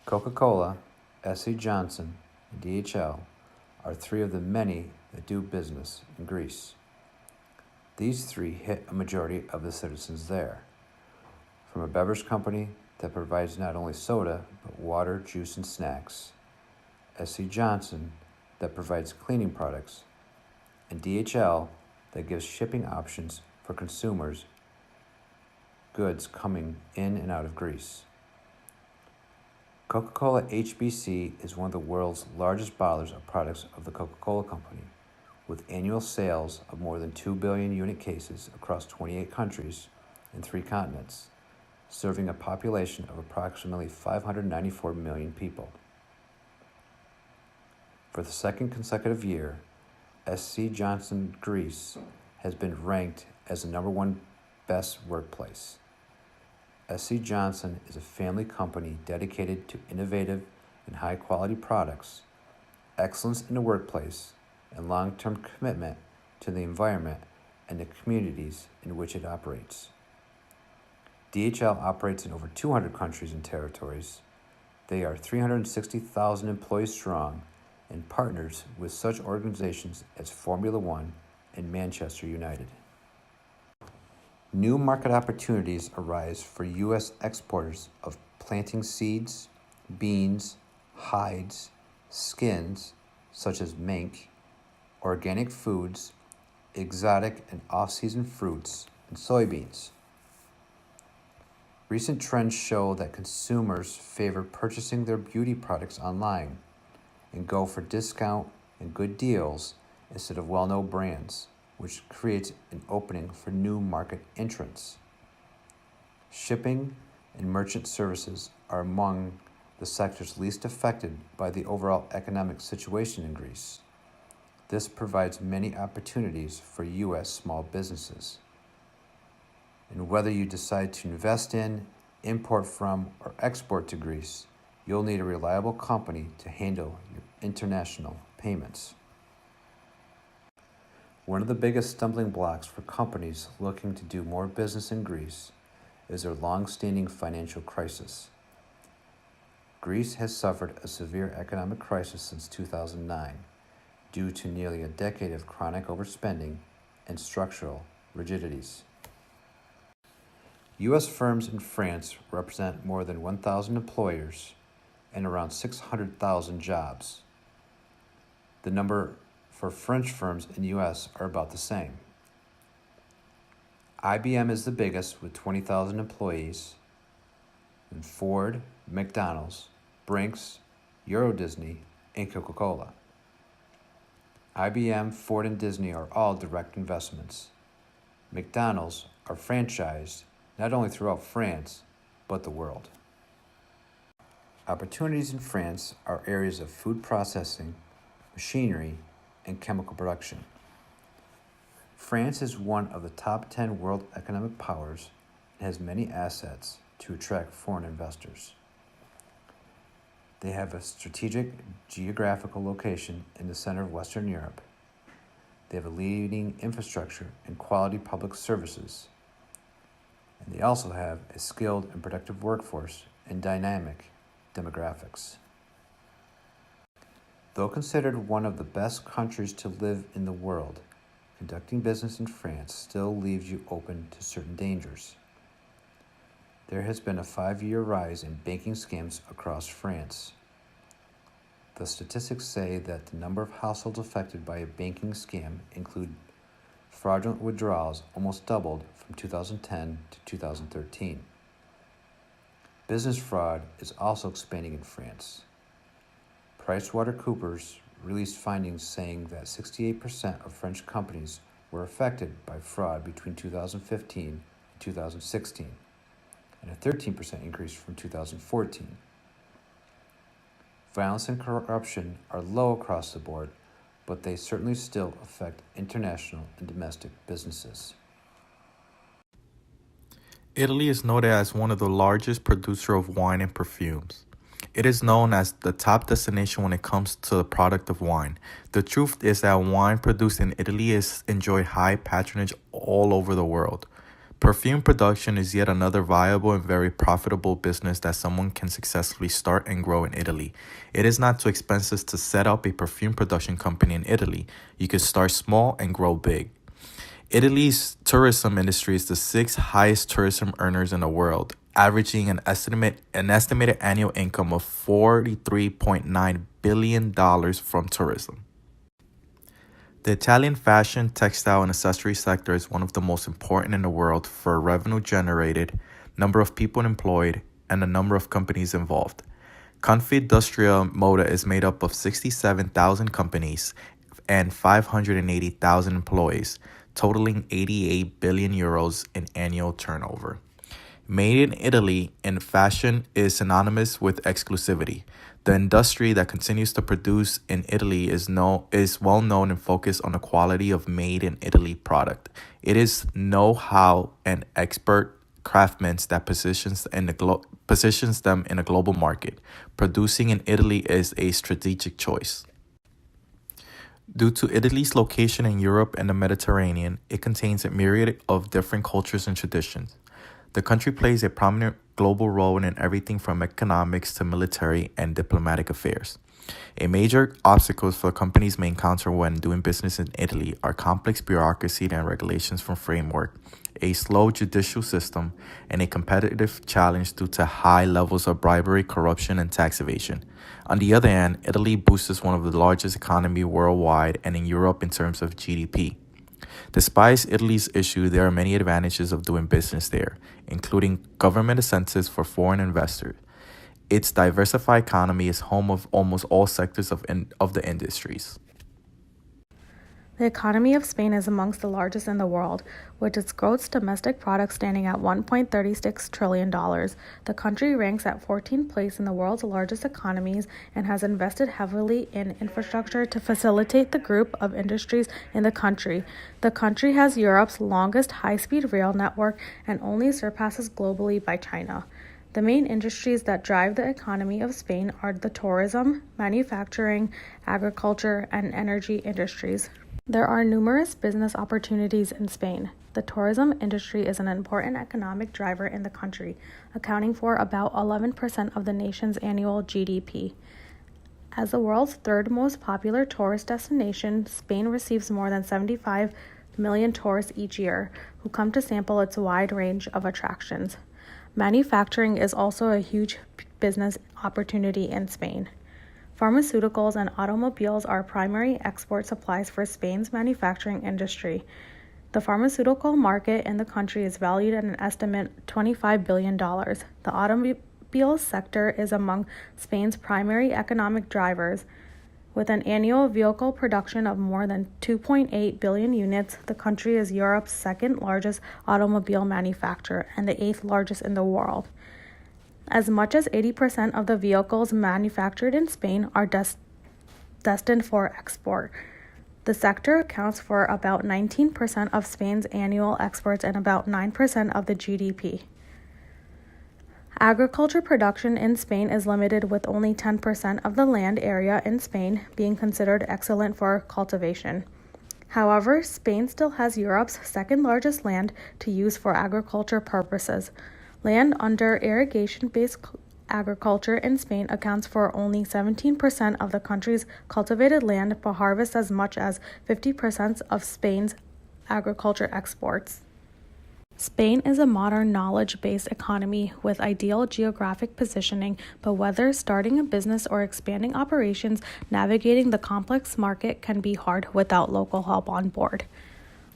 Coca-Cola, SC Johnson, and DHL are three of the many that do business in Greece. These three hit a majority of the citizens there. From a beverage company that provides not only soda, but water, juice, and snacks, SC Johnson that provides cleaning products, and DHL that gives shipping options for consumers' goods coming in and out of Greece. Coca-Cola HBC is one of the world's largest bottlers of products of the Coca-Cola Company, with annual sales of more than 2 billion unit cases across 28 countries and 3 continents, serving a population of approximately 594 million people. For the second consecutive year, SC Johnson Greece has been ranked as the #1 best workplace. SC Johnson is a family company dedicated to innovative and high-quality products, excellence in the workplace, and long-term commitment to the environment and the communities in which it operates. DHL operates in over 200 countries and territories. They are 360,000 employees strong and partners with such organizations as Formula One and Manchester United. New market opportunities arise for U.S. exporters of planting seeds, beans, hides, skins, such as mink, organic foods, exotic and off-season fruits, and soybeans. Recent trends show that consumers favor purchasing their beauty products online and go for discount and good deals instead of well-known brands, which creates an opening for new market entrants. Shipping and merchant services are among the sectors least affected by the overall economic situation in Greece. This provides many opportunities for U.S. small businesses. And whether you decide to invest in, import from, or export to Greece, you'll need a reliable company to handle your international payments. One of the biggest stumbling blocks for companies looking to do more business in Greece is their long-standing financial crisis. Greece has suffered a severe economic crisis since 2009 due to nearly a decade of chronic overspending and structural rigidities. U.S. firms in France represent more than 1,000 employers and around 600,000 jobs. The number for French firms in the U.S. are about the same. IBM is the biggest with 20,000 employees, and Ford, McDonald's, Brinks, Euro Disney, and Coca-Cola. IBM, Ford, and Disney are all direct investments. McDonald's are franchised not only throughout France, but the world. Opportunities in France are areas of food processing, machinery, and chemical production. France is one of the top 10 world economic powers and has many assets to attract foreign investors. They have a strategic geographical location in the center of Western Europe. They have a leading infrastructure and quality public services. And they also have a skilled and productive workforce and dynamic demographics. Though considered one of the best countries to live in the world, conducting business in France still leaves you open to certain dangers. There has been a 5-year rise in banking scams across France. The statistics say that the number of households affected by a banking scam, include fraudulent withdrawals, almost doubled from 2010 to 2013. Business fraud is also expanding in France. PricewaterhouseCoopers released findings saying that 68% of French companies were affected by fraud between 2015 and 2016, and a 13% increase from 2014. Violence and corruption are low across the board, but they certainly still affect international and domestic businesses. Italy is noted as one of the largest producers of wine and perfumes. It is known as the top destination when it comes to the product of wine. The truth is that wine produced in Italy is enjoyed high patronage all over the world. Perfume production is yet another viable and very profitable business that someone can successfully start and grow in Italy. It is not too expensive to set up a perfume production company in Italy. You can start small and grow big. Italy's tourism industry is the sixth highest tourism earners in the world, averaging an estimated annual income of $43.9 billion from tourism. The Italian fashion, textile, and accessory sector is one of the most important in the world for revenue generated, number of people employed, and the number of companies involved. Confindustria Moda is made up of 67,000 companies and 580,000 employees, totaling 88 billion euros in annual turnover. Made in Italy in fashion is synonymous with exclusivity. The industry that continues to produce in Italy is well known and focused on the quality of made in Italy product. It is know-how and expert craftsmen that positions them in a global market. Producing in Italy is a strategic choice. Due to Italy's location in Europe and the Mediterranean, it contains a myriad of different cultures and traditions. The country plays a prominent global role in everything from economics to military and diplomatic affairs. A major obstacles for companies may encounter when doing business in Italy are complex bureaucracy and regulations from framework, a slow judicial system, and a competitive challenge due to high levels of bribery, corruption, and tax evasion. On the other hand, Italy boasts one of the largest economies worldwide and in Europe in terms of GDP. Despite Italy's issue, there are many advantages of doing business there, including government incentives for foreign investors. Its diversified economy is home of almost all sectors of the industries. The economy of Spain is amongst the largest in the world, with its gross domestic product standing at $1.36 trillion. The country ranks at 14th place in the world's largest economies and has invested heavily in infrastructure to facilitate the group of industries in the country. The country has Europe's longest high-speed rail network and only surpasses globally by China. The main industries that drive the economy of Spain are the tourism, manufacturing, agriculture, and energy industries. There are numerous business opportunities in Spain. The tourism industry is an important economic driver in the country, accounting for about 11% of the nation's annual GDP. As the world's third most popular tourist destination, Spain receives more than 75 million tourists each year, who come to sample its wide range of attractions. Manufacturing is also a huge business opportunity in Spain. Pharmaceuticals and automobiles are primary export supplies for Spain's manufacturing industry. The pharmaceutical market in the country is valued at an estimate $25 billion. The automobile sector is among Spain's primary economic drivers. With an annual vehicle production of more than 2.8 billion units, the country is Europe's second largest automobile manufacturer and the 8th largest in the world. As much as 80% of the vehicles manufactured in Spain are destined for export. The sector accounts for about 19% of Spain's annual exports and about 9% of the GDP. Agriculture production in Spain is limited, with only 10% of the land area in Spain being considered excellent for cultivation. However, Spain still has Europe's second largest land to use for agriculture purposes. Land under irrigation-based agriculture in Spain accounts for only 17% of the country's cultivated land, but harvests as much as 50% of Spain's agriculture exports. Spain is a modern knowledge-based economy with ideal geographic positioning, but whether starting a business or expanding operations, navigating the complex market can be hard without local help on board.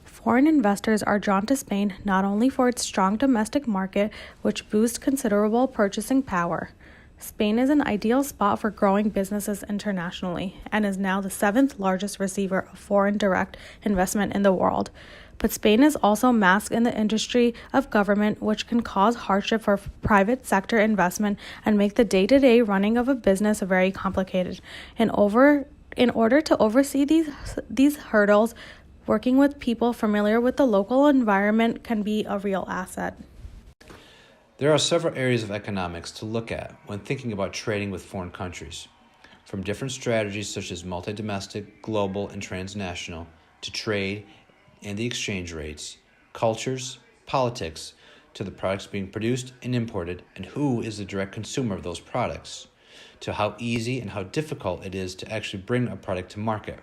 Foreign investors are drawn to Spain not only for its strong domestic market, which boosts considerable purchasing power. Spain is an ideal spot for growing businesses internationally and is now the 7th largest receiver of foreign direct investment in the world. But Spain is also masked in the industry of government, which can cause hardship for private sector investment and make the day-to-day running of a business very complicated. In order to oversee these hurdles, working with people familiar with the local environment can be a real asset. There are several areas of economics to look at when thinking about trading with foreign countries, from different strategies such as multi-domestic, global, and transnational, to trade and the exchange rates, cultures, politics to the products being produced and imported, and who is the direct consumer of those products, to how easy and how difficult it is to actually bring a product to market.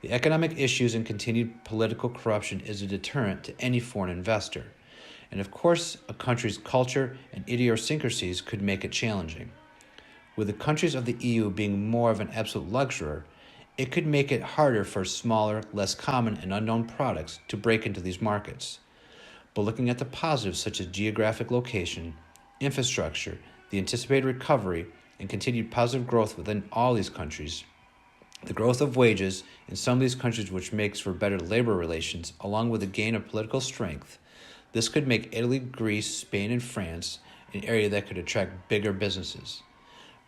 The economic issues and continued political corruption is a deterrent to any foreign investor. And of course, a country's culture and idiosyncrasies could make it challenging. With the countries of the EU being more of an absolute luxury, it could make it harder for smaller, less common, and unknown products to break into these markets. But looking at the positives such as geographic location, infrastructure, the anticipated recovery, and continued positive growth within all these countries, the growth of wages in some of these countries which makes for better labor relations, along with the gain of political strength, this could make Italy, Greece, Spain, and France an area that could attract bigger businesses.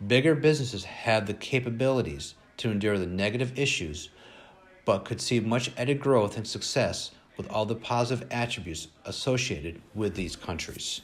Bigger businesses have the capabilities to endure the negative issues, but could see much added growth and success with all the positive attributes associated with these countries.